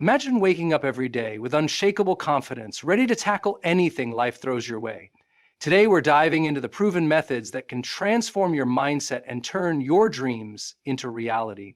Imagine waking up every day with unshakable confidence, ready to tackle anything life throws your way. Today, we're diving into the proven methods that can transform your mindset and turn your dreams into reality.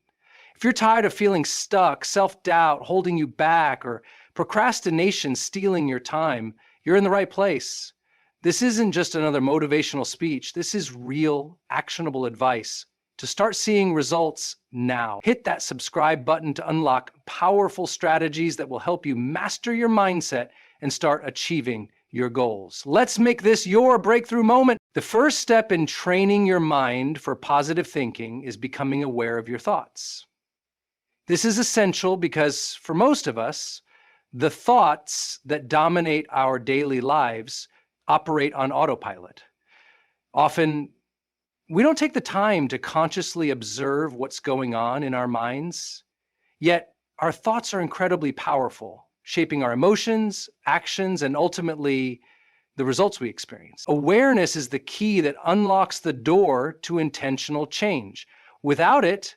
If you're tired of feeling stuck, self-doubt holding you back, or procrastination stealing your time, you're in the right place. This isn't just another motivational speech. This is real, actionable advice to start seeing results now. Hit that subscribe button to unlock powerful strategies that will help you master your mindset and start achieving your goals. Let's make this your breakthrough moment. The first step in training your mind for positive thinking is becoming aware of your thoughts. This is essential because for most of us, the thoughts that dominate our daily lives operate on autopilot. Often, we don't take the time to consciously observe what's going on in our minds, yet our thoughts are incredibly powerful, shaping our emotions, actions, and ultimately the results we experience. Awareness is the key that unlocks the door to intentional change. Without it,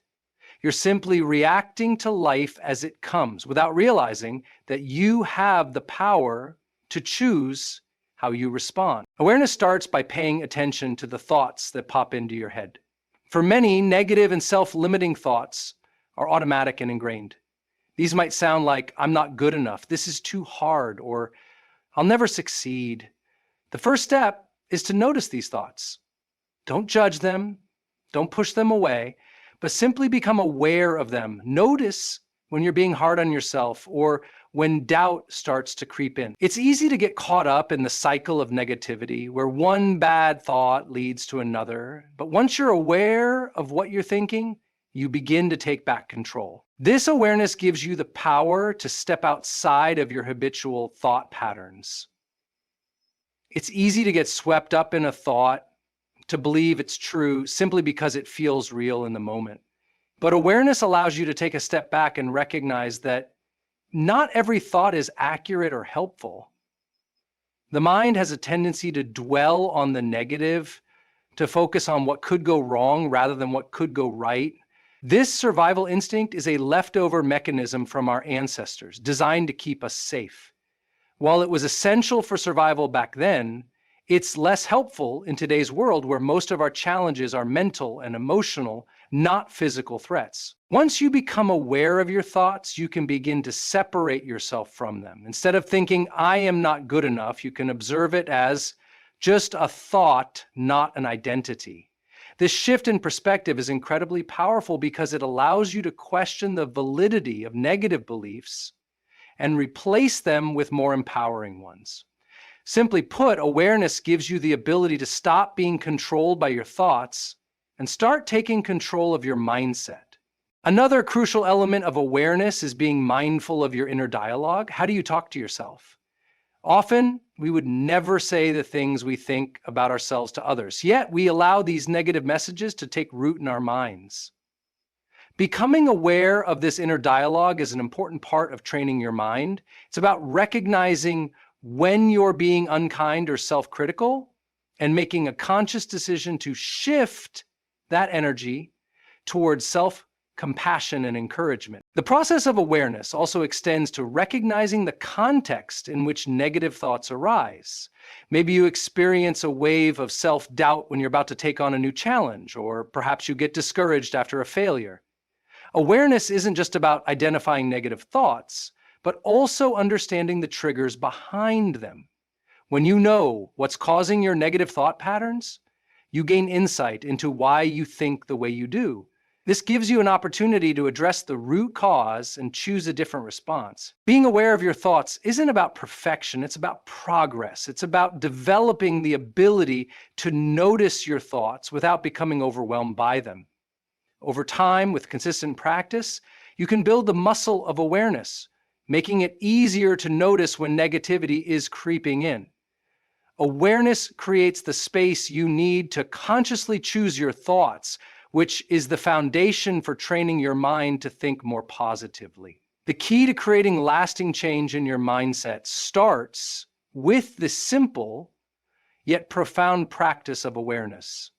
you're simply reacting to life as it comes without realizing that you have the power to choose how you respond. Awareness starts by paying attention to the thoughts that pop into your head. For many, negative and self-limiting thoughts are automatic and ingrained. These might sound like, I'm not good enough, this is too hard, or I'll never succeed. The first step is to notice these thoughts. Don't judge them, don't push them away, but simply become aware of them. Notice when you're being hard on yourself or when doubt starts to creep in. It's easy to get caught up in the cycle of negativity where one bad thought leads to another. But once you're aware of what you're thinking, you begin to take back control. This awareness gives you the power to step outside of your habitual thought patterns. It's easy to get swept up in a thought, to believe it's true simply because it feels real in the moment. But awareness allows you to take a step back and recognize that not every thought is accurate or helpful. The mind has a tendency to dwell on the negative, to focus on what could go wrong rather than what could go right. This survival instinct is a leftover mechanism from our ancestors, designed to keep us safe. While it was essential for survival back then, it's less helpful in today's world where most of our challenges are mental and emotional, not physical threats. Once you become aware of your thoughts, you can begin to separate yourself from them. Instead of thinking, I am not good enough, you can observe it as just a thought, not an identity. This shift in perspective is incredibly powerful because it allows you to question the validity of negative beliefs and replace them with more empowering ones. Simply put, awareness gives you the ability to stop being controlled by your thoughts and start taking control of your mindset. Another crucial element of awareness is being mindful of your inner dialogue. How do you talk to yourself? Often, we would never say the things we think about ourselves to others, yet we allow these negative messages to take root in our minds. Becoming aware of this inner dialogue is an important part of training your mind. It's about recognizing when you're being unkind or self-critical and making a conscious decision to shift that energy towards self-compassion and encouragement. The process of awareness also extends to recognizing the context in which negative thoughts arise. Maybe you experience a wave of self-doubt when you're about to take on a new challenge, or perhaps you get discouraged after a failure. Awareness isn't just about identifying negative thoughts, but also understanding the triggers behind them. When you know what's causing your negative thought patterns, you gain insight into why you think the way you do. This gives you an opportunity to address the root cause and choose a different response. Being aware of your thoughts isn't about perfection, it's about progress. It's about developing the ability to notice your thoughts without becoming overwhelmed by them. Over time, with consistent practice, you can build the muscle of awareness, making it easier to notice when negativity is creeping in. Awareness creates the space you need to consciously choose your thoughts, which is the foundation for training your mind to think more positively. The key to creating lasting change in your mindset starts with the simple yet profound practice of awareness.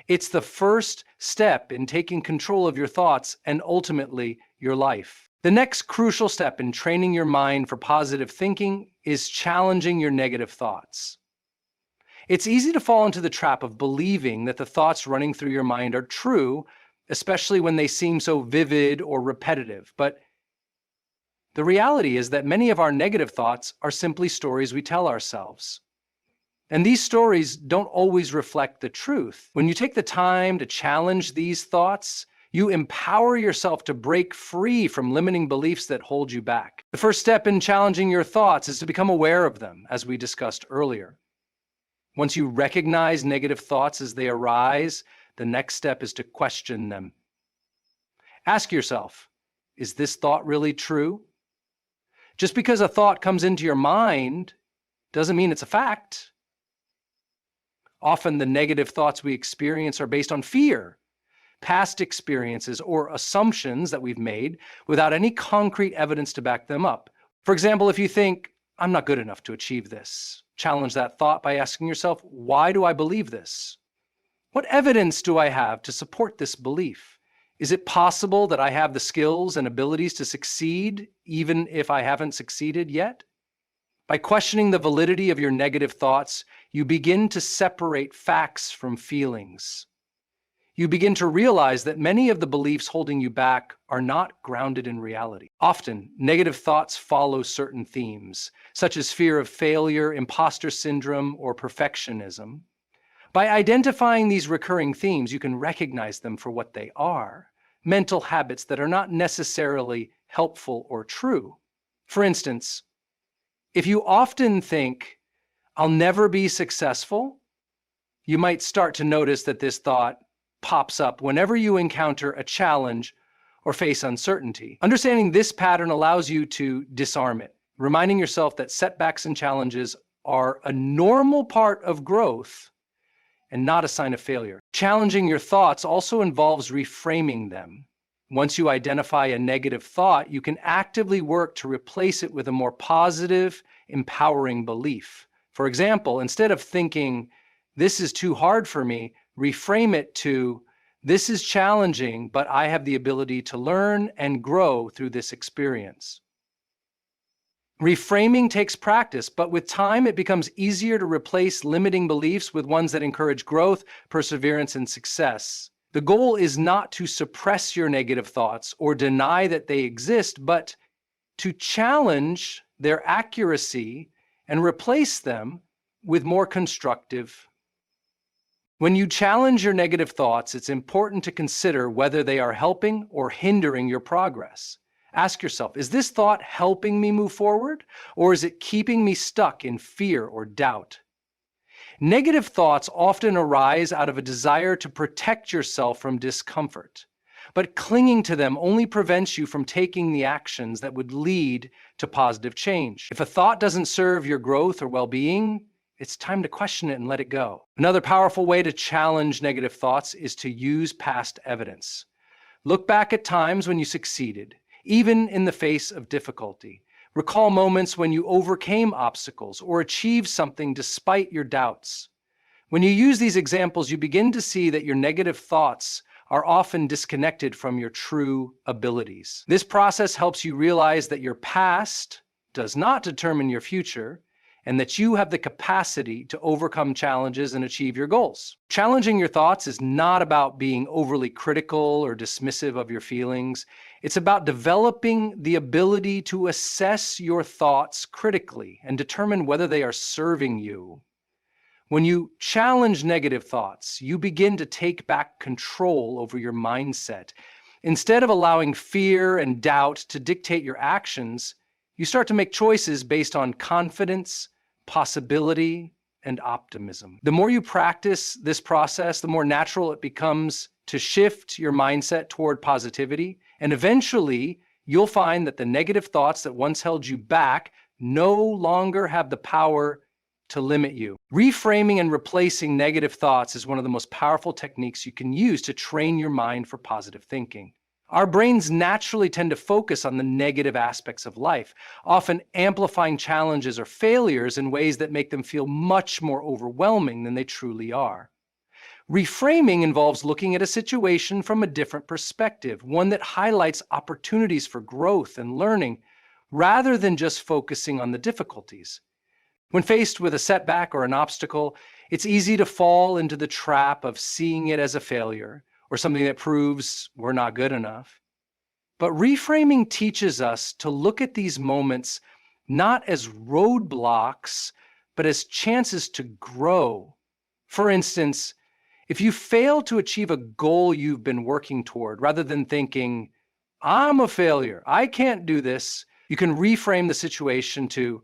It's the first step in taking control of your thoughts and ultimately your life. The next crucial step in training your mind for positive thinking is challenging your negative thoughts. It's easy to fall into the trap of believing that the thoughts running through your mind are true, especially when they seem so vivid or repetitive. But the reality is that many of our negative thoughts are simply stories we tell ourselves. And these stories don't always reflect the truth. When you take the time to challenge these thoughts, you empower yourself to break free from limiting beliefs that hold you back. The first step in challenging your thoughts is to become aware of them, as we discussed earlier. Once you recognize negative thoughts as they arise, the next step is to question them. Ask yourself, is this thought really true? Just because a thought comes into your mind doesn't mean it's a fact. Often the negative thoughts we experience are based on fear, past experiences, or assumptions that we've made without any concrete evidence to back them up. For example, if you think, I'm not good enough to achieve this, challenge that thought by asking yourself, why do I believe this? What evidence do I have to support this belief? Is it possible that I have the skills and abilities to succeed even if I haven't succeeded yet? By questioning the validity of your negative thoughts, you begin to separate facts from feelings. You begin to realize that many of the beliefs holding you back are not grounded in reality. Often, negative thoughts follow certain themes, such as fear of failure, imposter syndrome, or perfectionism. By identifying these recurring themes, you can recognize them for what they are, mental habits that are not necessarily helpful or true. For instance, if you often think, I'll never be successful, you might start to notice that this thought pops up whenever you encounter a challenge or face uncertainty. Understanding this pattern allows you to disarm it, reminding yourself that setbacks and challenges are a normal part of growth and not a sign of failure. Challenging your thoughts also involves reframing them. Once you identify a negative thought, you can actively work to replace it with a more positive, empowering belief. For example, instead of thinking, this is too hard for me, reframe it to, this is challenging, but I have the ability to learn and grow through this experience. Reframing takes practice, but with time it becomes easier to replace limiting beliefs with ones that encourage growth, perseverance, and success. The goal is not to suppress your negative thoughts or deny that they exist, but to challenge their accuracy and replace them with more constructive. When you challenge your negative thoughts, it's important to consider whether they are helping or hindering your progress. Ask yourself, is this thought helping me move forward, or is it keeping me stuck in fear or doubt? Negative thoughts often arise out of a desire to protect yourself from discomfort, but clinging to them only prevents you from taking the actions that would lead to positive change. If a thought doesn't serve your growth or well-being, it's time to question it and let it go. Another powerful way to challenge negative thoughts is to use past evidence. Look back at times when you succeeded, even in the face of difficulty. Recall moments when you overcame obstacles or achieved something despite your doubts. When you use these examples, you begin to see that your negative thoughts are often disconnected from your true abilities. This process helps you realize that your past does not determine your future, and that you have the capacity to overcome challenges and achieve your goals. Challenging your thoughts is not about being overly critical or dismissive of your feelings. It's about developing the ability to assess your thoughts critically and determine whether they are serving you. When you challenge negative thoughts, you begin to take back control over your mindset. Instead of allowing fear and doubt to dictate your actions, you start to make choices based on confidence, possibility, and optimism. The more you practice this process, the more natural it becomes to shift your mindset toward positivity, and eventually you'll find that the negative thoughts that once held you back no longer have the power to limit you. Reframing and replacing negative thoughts is one of the most powerful techniques you can use to train your mind for positive thinking. Our brains naturally tend to focus on the negative aspects of life, often amplifying challenges or failures in ways that make them feel much more overwhelming than they truly are. Reframing involves looking at a situation from a different perspective, one that highlights opportunities for growth and learning, rather than just focusing on the difficulties. When faced with a setback or an obstacle, it's easy to fall into the trap of seeing it as a failure or something that proves we're not good enough. But reframing teaches us to look at these moments not as roadblocks, but as chances to grow. For instance, if you fail to achieve a goal you've been working toward, rather than thinking, I'm a failure, I can't do this, you can reframe the situation to,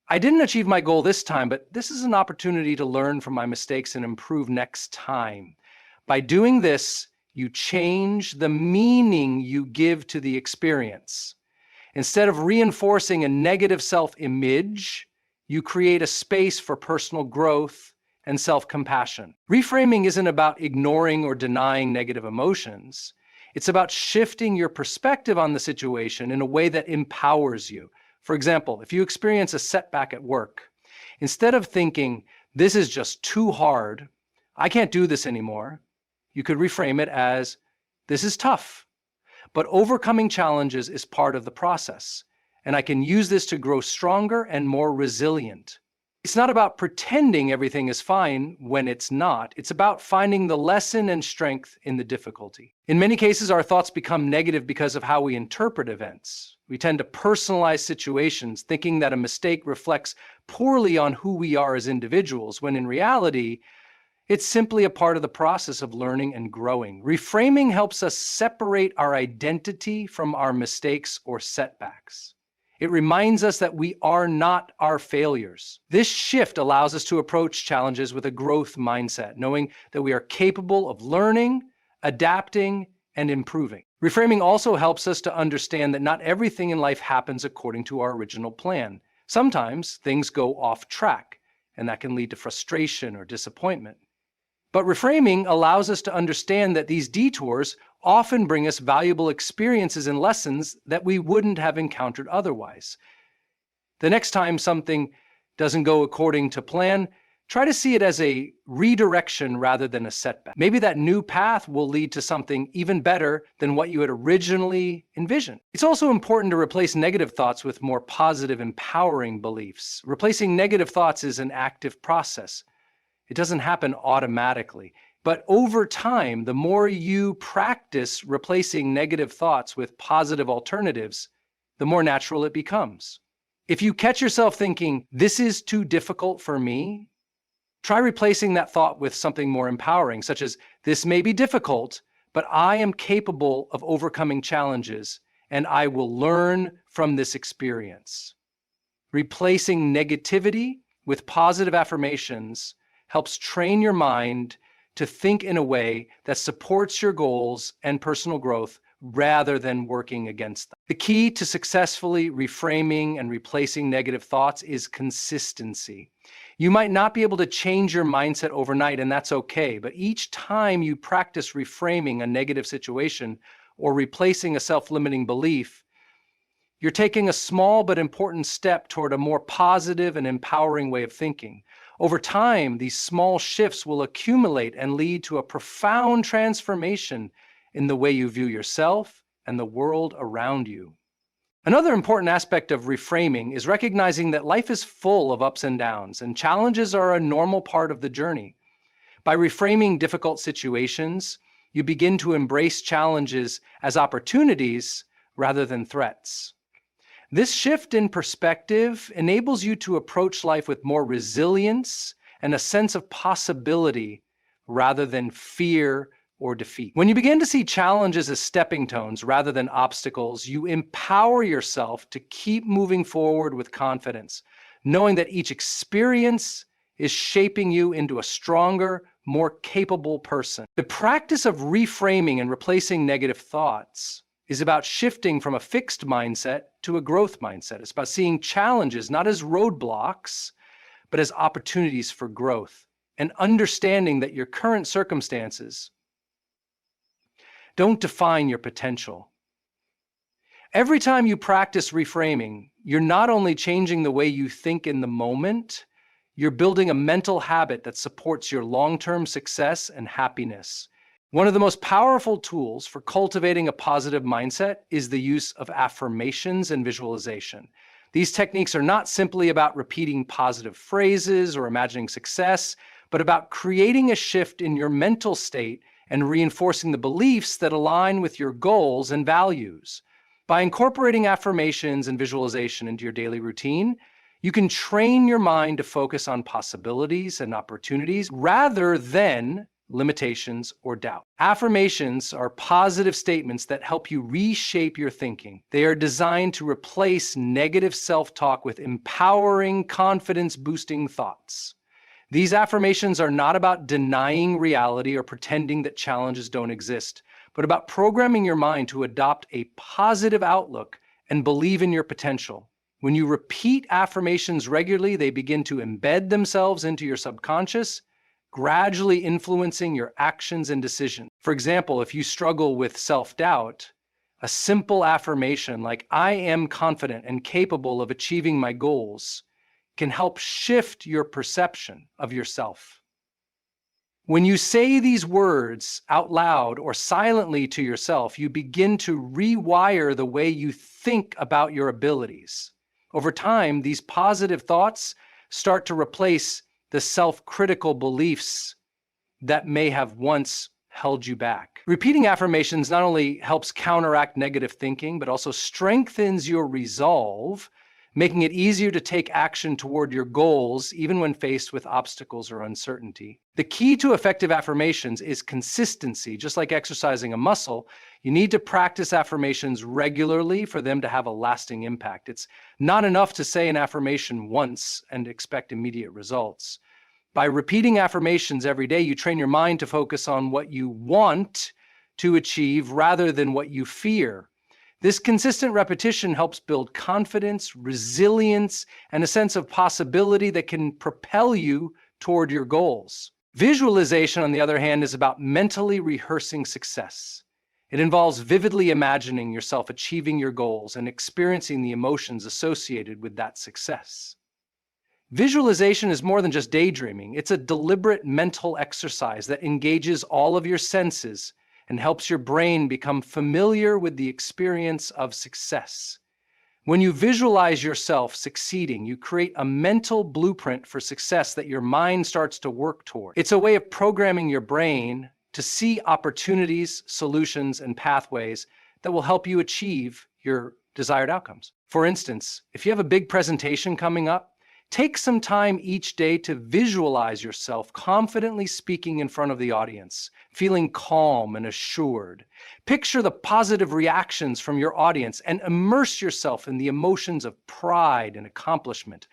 I didn't achieve my goal this time, but this is an opportunity to learn from my mistakes and improve next time. By doing this, you change the meaning you give to the experience. Instead of reinforcing a negative self-image, you create a space for personal growth and self-compassion. Reframing isn't about ignoring or denying negative emotions. It's about shifting your perspective on the situation in a way that empowers you. For example, if you experience a setback at work, instead of thinking, this is just too hard, I can't do this anymore, you could reframe it as, this is tough, but overcoming challenges is part of the process, and I can use this to grow stronger and more resilient. It's not about pretending everything is fine when it's not. It's about finding the lesson and strength in the difficulty. In many cases, our thoughts become negative because of how we interpret events. We tend to personalize situations, thinking that a mistake reflects poorly on who we are as individuals, when in reality, it's simply a part of the process of learning and growing. Reframing helps us separate our identity from our mistakes or setbacks. It reminds us that we are not our failures. This shift allows us to approach challenges with a growth mindset, knowing that we are capable of learning, adapting, and improving. Reframing also helps us to understand that not everything in life happens according to our original plan. Sometimes things go off track, and that can lead to frustration or disappointment. But reframing allows us to understand that these detours often bring us valuable experiences and lessons that we wouldn't have encountered otherwise. The next time something doesn't go according to plan, try to see it as a redirection rather than a setback. Maybe that new path will lead to something even better than what you had originally envisioned. It's also important to replace negative thoughts with more positive, empowering beliefs. Replacing negative thoughts is an active process. It doesn't happen automatically. But over time, the more you practice replacing negative thoughts with positive alternatives, the more natural it becomes. If you catch yourself thinking, this is too difficult for me, try replacing that thought with something more empowering, such as, this may be difficult, but I am capable of overcoming challenges, and I will learn from this experience. Replacing negativity with positive affirmations helps train your mind to think in a way that supports your goals and personal growth rather than working against them. The key to successfully reframing and replacing negative thoughts is consistency. You might not be able to change your mindset overnight, and that's okay, but each time you practice reframing a negative situation or replacing a self-limiting belief, you're taking a small but important step toward a more positive and empowering way of thinking. Over time, these small shifts will accumulate and lead to a profound transformation in the way you view yourself and the world around you. Another important aspect of reframing is recognizing that life is full of ups and downs, and challenges are a normal part of the journey. By reframing difficult situations, you begin to embrace challenges as opportunities rather than threats. This shift in perspective enables you to approach life with more resilience and a sense of possibility rather than fear or defeat. When you begin to see challenges as stepping stones rather than obstacles, you empower yourself to keep moving forward with confidence, knowing that each experience is shaping you into a stronger, more capable person. The practice of reframing and replacing negative thoughts is about shifting from a fixed mindset to a growth mindset. It's about seeing challenges not as roadblocks, but as opportunities for growth, and understanding that your current circumstances don't define your potential. Every time you practice reframing, you're not only changing the way you think in the moment, you're building a mental habit that supports your long-term success and happiness. One of the most powerful tools for cultivating a positive mindset is the use of affirmations and visualization. These techniques are not simply about repeating positive phrases or imagining success, but about creating a shift in your mental state and reinforcing the beliefs that align with your goals and values. By incorporating affirmations and visualization into your daily routine, you can train your mind to focus on possibilities and opportunities rather than limitations or doubt. Affirmations are positive statements that help you reshape your thinking. They are designed to replace negative self-talk with empowering, confidence-boosting thoughts. These affirmations are not about denying reality or pretending that challenges don't exist, but about programming your mind to adopt a positive outlook and believe in your potential. When you repeat affirmations regularly, they begin to embed themselves into your subconscious, gradually influencing your actions and decisions. For example, if you struggle with self-doubt, a simple affirmation like "I am confident and capable of achieving my goals" can help shift your perception of yourself. When you say these words out loud or silently to yourself, you begin to rewire the way you think about your abilities. Over time, these positive thoughts start to replace the self-critical beliefs that may have once held you back. Repeating affirmations not only helps counteract negative thinking, but also strengthens your resolve, making it easier to take action toward your goals even when faced with obstacles or uncertainty. The key to effective affirmations is consistency. Just like exercising a muscle, you need to practice affirmations regularly for them to have a lasting impact. It's not enough to say an affirmation once and expect immediate results. By repeating affirmations every day, you train your mind to focus on what you want to achieve rather than what you fear. This consistent repetition helps build confidence, resilience, and a sense of possibility that can propel you toward your goals. Visualization, on the other hand, is about mentally rehearsing success. It involves vividly imagining yourself achieving your goals and experiencing the emotions associated with that success. Visualization is more than just daydreaming. It's a deliberate mental exercise that engages all of your senses and helps your brain become familiar with the experience of success. When you visualize yourself succeeding, you create a mental blueprint for success that your mind starts to work toward. It's a way of programming your brain to see opportunities, solutions, and pathways that will help you achieve your desired outcomes. For instance, if you have a big presentation coming up, take some time each day to visualize yourself confidently speaking in front of the audience, feeling calm and assured. Picture the positive reactions from your audience and immerse yourself in the emotions of pride and accomplishment.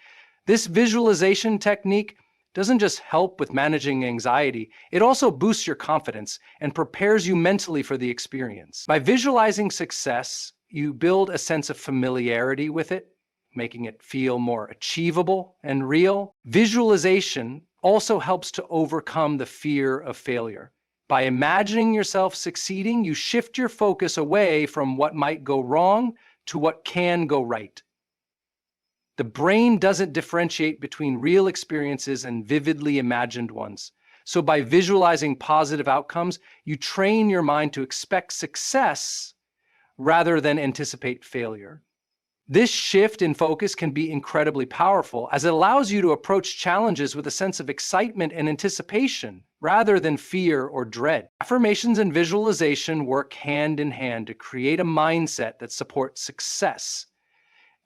This visualization technique doesn't just help with managing anxiety, it also boosts your confidence and prepares you mentally for the experience. By visualizing success, you build a sense of familiarity with it, making it feel more achievable and real. Visualization also helps to overcome the fear of failure. By imagining yourself succeeding, you shift your focus away from what might go wrong to what can go right. The brain doesn't differentiate between real experiences and vividly imagined ones. So by visualizing positive outcomes, you train your mind to expect success rather than anticipate failure. This shift in focus can be incredibly powerful as it allows you to approach challenges with a sense of excitement and anticipation rather than fear or dread. Affirmations and visualization work hand in hand to create a mindset that supports success.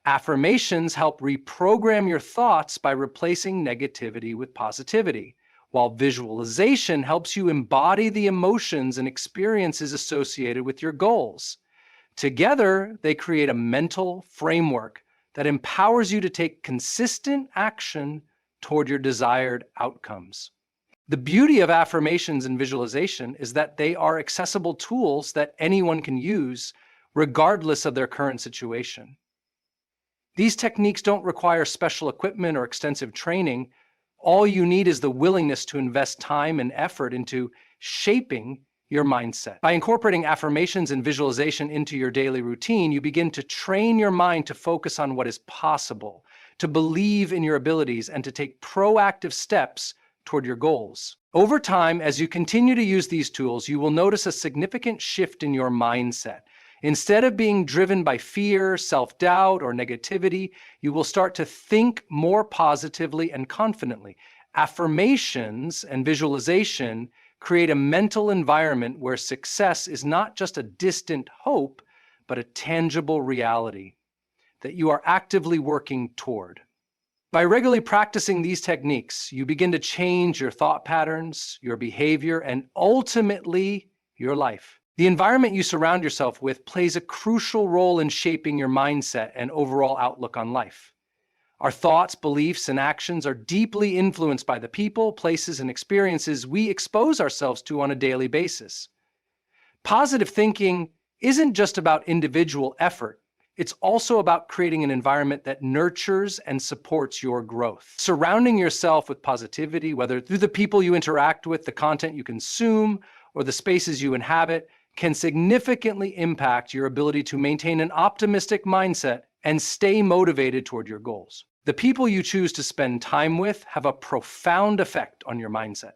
Affirmations help reprogram your thoughts by replacing negativity with positivity, while visualization helps you embody the emotions and experiences associated with your goals. Together, they create a mental framework that empowers you to take consistent action toward your desired outcomes. The beauty of affirmations and visualization is that they are accessible tools that anyone can use, regardless of their current situation. These techniques don't require special equipment or extensive training. All you need is the willingness to invest time and effort into shaping your mindset. By incorporating affirmations and visualization into your daily routine, you begin to train your mind to focus on what is possible, to believe in your abilities, and to take proactive steps toward your goals. Over time, as you continue to use these tools, you will notice a significant shift in your mindset. Instead of being driven by fear, self-doubt, or negativity, you will start to think more positively and confidently. Affirmations and visualization create a mental environment where success is not just a distant hope, but a tangible reality that you are actively working toward. By regularly practicing these techniques, you begin to change your thought patterns, your behavior, and ultimately your life. The environment you surround yourself with plays a crucial role in shaping your mindset and overall outlook on life. Our thoughts, beliefs, and actions are deeply influenced by the people, places, and experiences we expose ourselves to on a daily basis. Positive thinking isn't just about individual effort. It's also about creating an environment that nurtures and supports your growth. Surrounding yourself with positivity, whether through the people you interact with, the content you consume, or the spaces you inhabit, can significantly impact your ability to maintain an optimistic mindset and stay motivated toward your goals. The people you choose to spend time with have a profound effect on your mindset.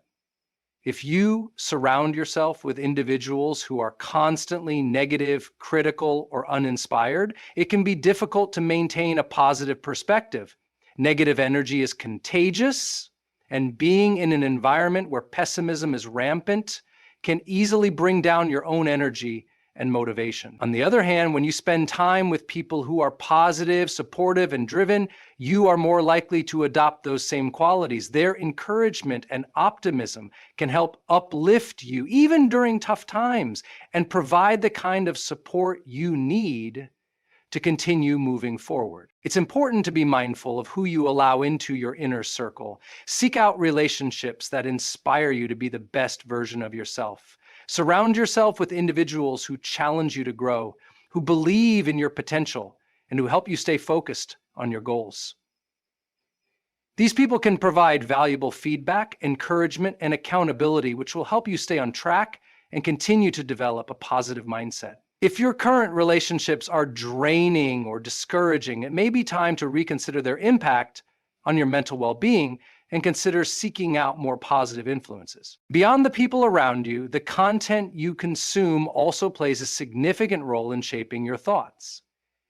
If you surround yourself with individuals who are constantly negative, critical, or uninspired, it can be difficult to maintain a positive perspective. Negative energy is contagious, and being in an environment where pessimism is rampant can easily bring down your own energy and motivation. On the other hand, when you spend time with people who are positive, supportive, and driven, you are more likely to adopt those same qualities. Their encouragement and optimism can help uplift you even during tough times and provide the kind of support you need to continue moving forward. It's important to be mindful of who you allow into your inner circle. Seek out relationships that inspire you to be the best version of yourself. Surround yourself with individuals who challenge you to grow, who believe in your potential, and who help you stay focused on your goals. These people can provide valuable feedback, encouragement, and accountability, which will help you stay on track and continue to develop a positive mindset. If your current relationships are draining or discouraging, it may be time to reconsider their impact on your mental well-being and consider seeking out more positive influences. Beyond the people around you, the content you consume also plays a significant role in shaping your thoughts.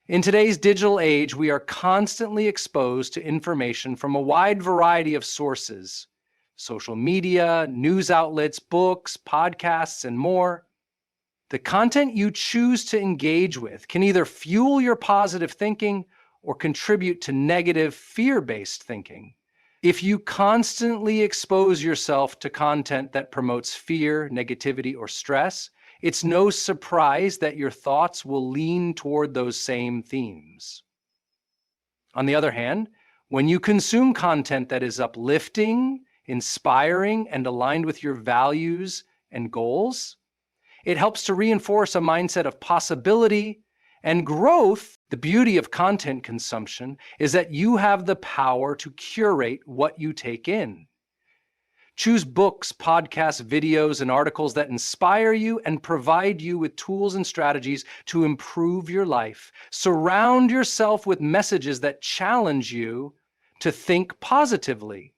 In today's digital age, we are constantly exposed to information from a wide variety of sources: social media, news outlets, books, podcasts, and more. The content you choose to engage with can either fuel your positive thinking or contribute to negative, fear-based thinking. If you constantly expose yourself to content that promotes fear, negativity, or stress, it's no surprise that your thoughts will lean toward those same themes. On the other hand, when you consume content that is uplifting, inspiring, and aligned with your values and goals, it helps to reinforce a mindset of possibility and growth. The beauty of content consumption is that you have the power to curate what you take in. Choose books, podcasts, videos, and articles that inspire you and provide you with tools and strategies to improve your life. Surround yourself with messages that challenge you to think positively,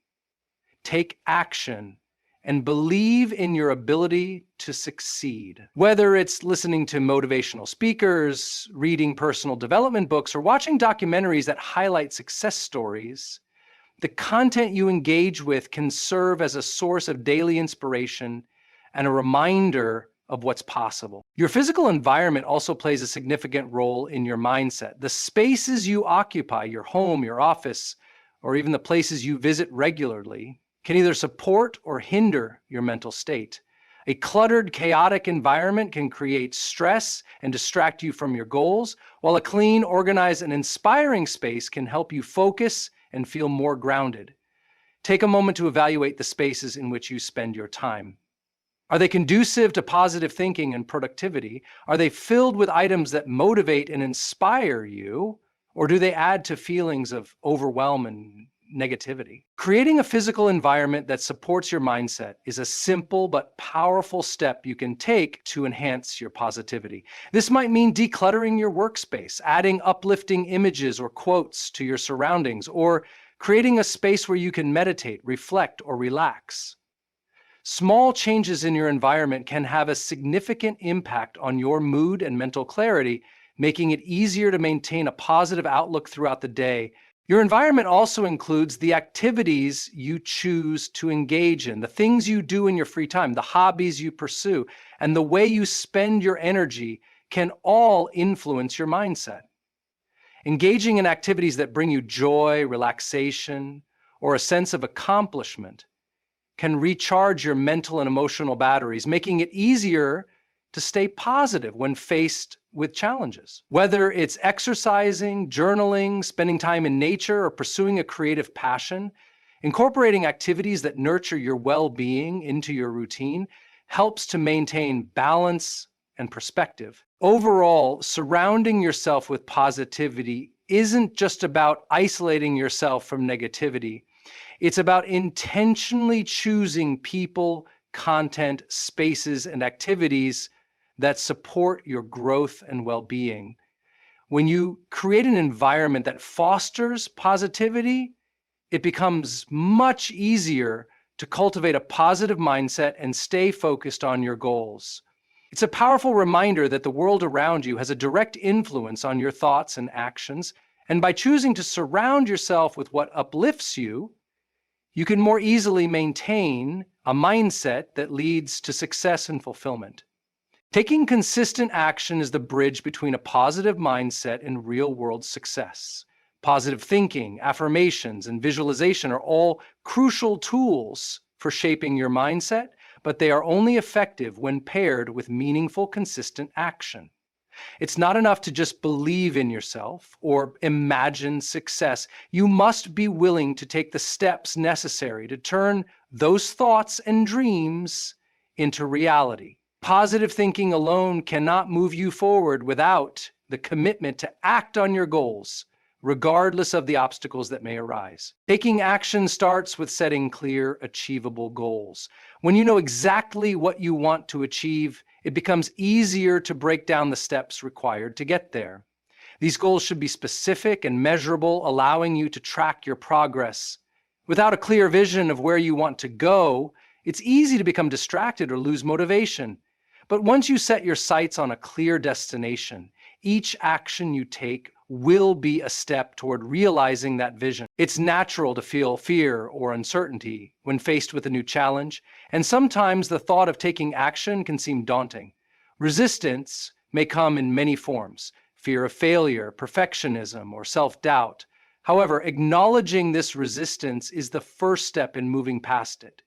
take action, and believe in your ability to succeed. Whether it's listening to motivational speakers, reading personal development books, or watching documentaries that highlight success stories, the content you engage with can serve as a source of daily inspiration and a reminder of what's possible. Your physical environment also plays a significant role in your mindset. The spaces you occupy, your home, your office, or even the places you visit regularly, can either support or hinder your mental state. A cluttered, chaotic environment can create stress and distract you from your goals, while a clean, organized, and inspiring space can help you focus and feel more grounded. Take a moment to evaluate the spaces in which you spend your time. Are they conducive to positive thinking and productivity? Are they filled with items that motivate and inspire you? Or do they add to feelings of overwhelm and negativity. Creating a physical environment that supports your mindset is a simple but powerful step you can take to enhance your positivity. This might mean decluttering your workspace, adding uplifting images or quotes to your surroundings, or creating a space where you can meditate, reflect, or relax. Small changes in your environment can have a significant impact on your mood and mental clarity, making it easier to maintain a positive outlook throughout the day. Your environment also includes the activities you choose to engage in, the things you do in your free time, the hobbies you pursue, and the way you spend your energy can all influence your mindset. Engaging in activities that bring you joy, relaxation, or a sense of accomplishment can recharge your mental and emotional batteries, making it easier to stay positive when faced with challenges. Whether it's exercising, journaling, spending time in nature, or pursuing a creative passion, incorporating activities that nurture your well-being into your routine helps to maintain balance and perspective. Overall, surrounding yourself with positivity isn't just about isolating yourself from negativity. It's about intentionally choosing people, content, spaces, and activities that support your growth and well-being. When you create an environment that fosters positivity, it becomes much easier to cultivate a positive mindset and stay focused on your goals. It's a powerful reminder that the world around you has a direct influence on your thoughts and actions, and by choosing to surround yourself with what uplifts you, you can more easily maintain a mindset that leads to success and fulfillment. Taking consistent action is the bridge between a positive mindset and real-world success. Positive thinking, affirmations, and visualization are all crucial tools for shaping your mindset, but they are only effective when paired with meaningful, consistent action. It's not enough to just believe in yourself or imagine success. You must be willing to take the steps necessary to turn those thoughts and dreams into reality. Positive thinking alone cannot move you forward without the commitment to act on your goals, regardless of the obstacles that may arise. Taking action starts with setting clear, achievable goals. When you know exactly what you want to achieve, it becomes easier to break down the steps required to get there. These goals should be specific and measurable, allowing you to track your progress. Without a clear vision of where you want to go, it's easy to become distracted or lose motivation. But once you set your sights on a clear destination, each action you take will be a step toward realizing that vision. It's natural to feel fear or uncertainty when faced with a new challenge, and sometimes the thought of taking action can seem daunting. Resistance may come in many forms: fear of failure, perfectionism, or self-doubt. However, acknowledging this resistance is the first step in moving past it.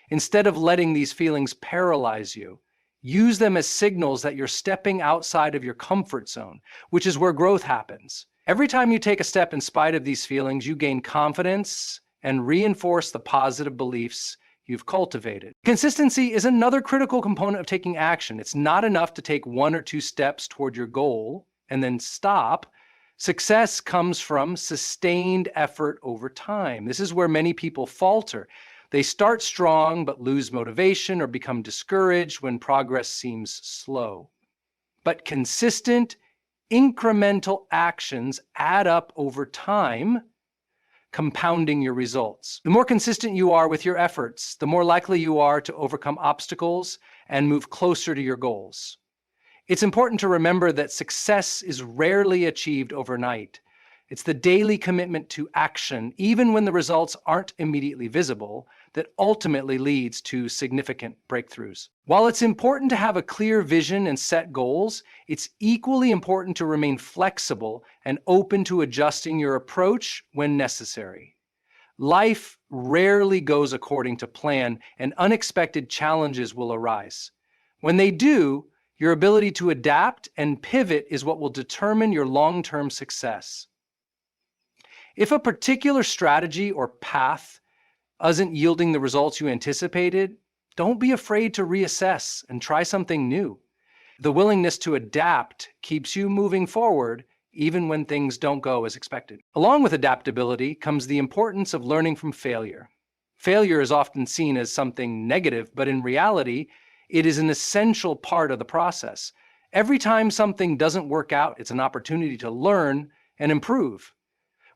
Instead of letting these feelings paralyze you, use them as signals that you're stepping outside of your comfort zone, which is where growth happens. Every time you take a step in spite of these feelings, you gain confidence and reinforce the positive beliefs you've cultivated. Consistency is another critical component of taking action. It's not enough to take 1 or 2 steps toward your goal and then stop. Success comes from sustained effort over time. This is where many people falter. They start strong but lose motivation or become discouraged when progress seems slow. But consistent, incremental actions add up over time, compounding your results. The more consistent you are with your efforts, the more likely you are to overcome obstacles and move closer to your goals. It's important to remember that success is rarely achieved overnight. It's the daily commitment to action, even when the results aren't immediately visible, that ultimately leads to significant breakthroughs. While it's important to have a clear vision and set goals, it's equally important to remain flexible and open to adjusting your approach when necessary. Life rarely goes according to plan, and unexpected challenges will arise. When they do, your ability to adapt and pivot is what will determine your long-term success. If a particular strategy or path isn't yielding the results you anticipated, don't be afraid to reassess and try something new. The willingness to adapt keeps you moving forward even when things don't go as expected. Along with adaptability comes the importance of learning from failure. Failure is often seen as something negative, but in reality, it is an essential part of the process. Every time something doesn't work out, it's an opportunity to learn and improve.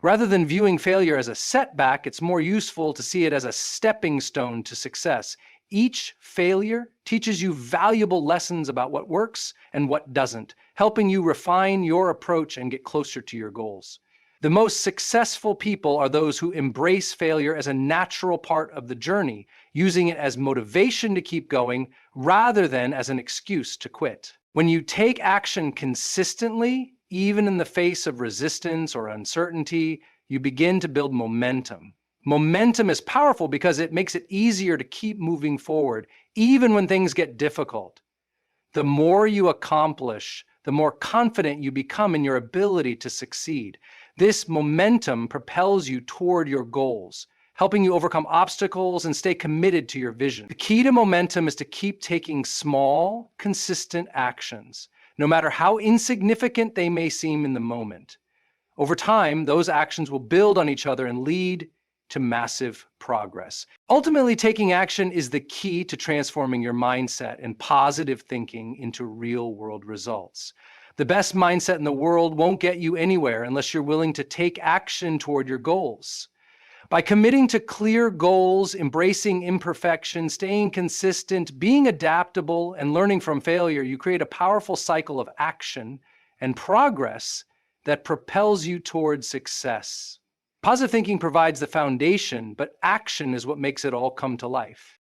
Rather than viewing failure as a setback, it's more useful to see it as a stepping stone to success. Each failure teaches you valuable lessons about what works and what doesn't, helping you refine your approach and get closer to your goals. The most successful people are those who embrace failure as a natural part of the journey, using it as motivation to keep going rather than as an excuse to quit. When you take action consistently, even in the face of resistance or uncertainty, you begin to build momentum. Momentum is powerful because it makes it easier to keep moving forward, even when things get difficult. The more you accomplish, the more confident you become in your ability to succeed. This momentum propels you toward your goals, helping you overcome obstacles and stay committed to your vision. The key to momentum is to keep taking small, consistent actions, no matter how insignificant they may seem in the moment. Over time, those actions will build on each other and lead to massive progress. Ultimately, taking action is the key to transforming your mindset and positive thinking into real-world results. The best mindset in the world won't get you anywhere unless you're willing to take action toward your goals. By committing to clear goals, embracing imperfection, staying consistent, being adaptable, and learning from failure, you create a powerful cycle of action and progress that propels you towards success. Positive thinking provides the foundation, but action is what makes it all come to life.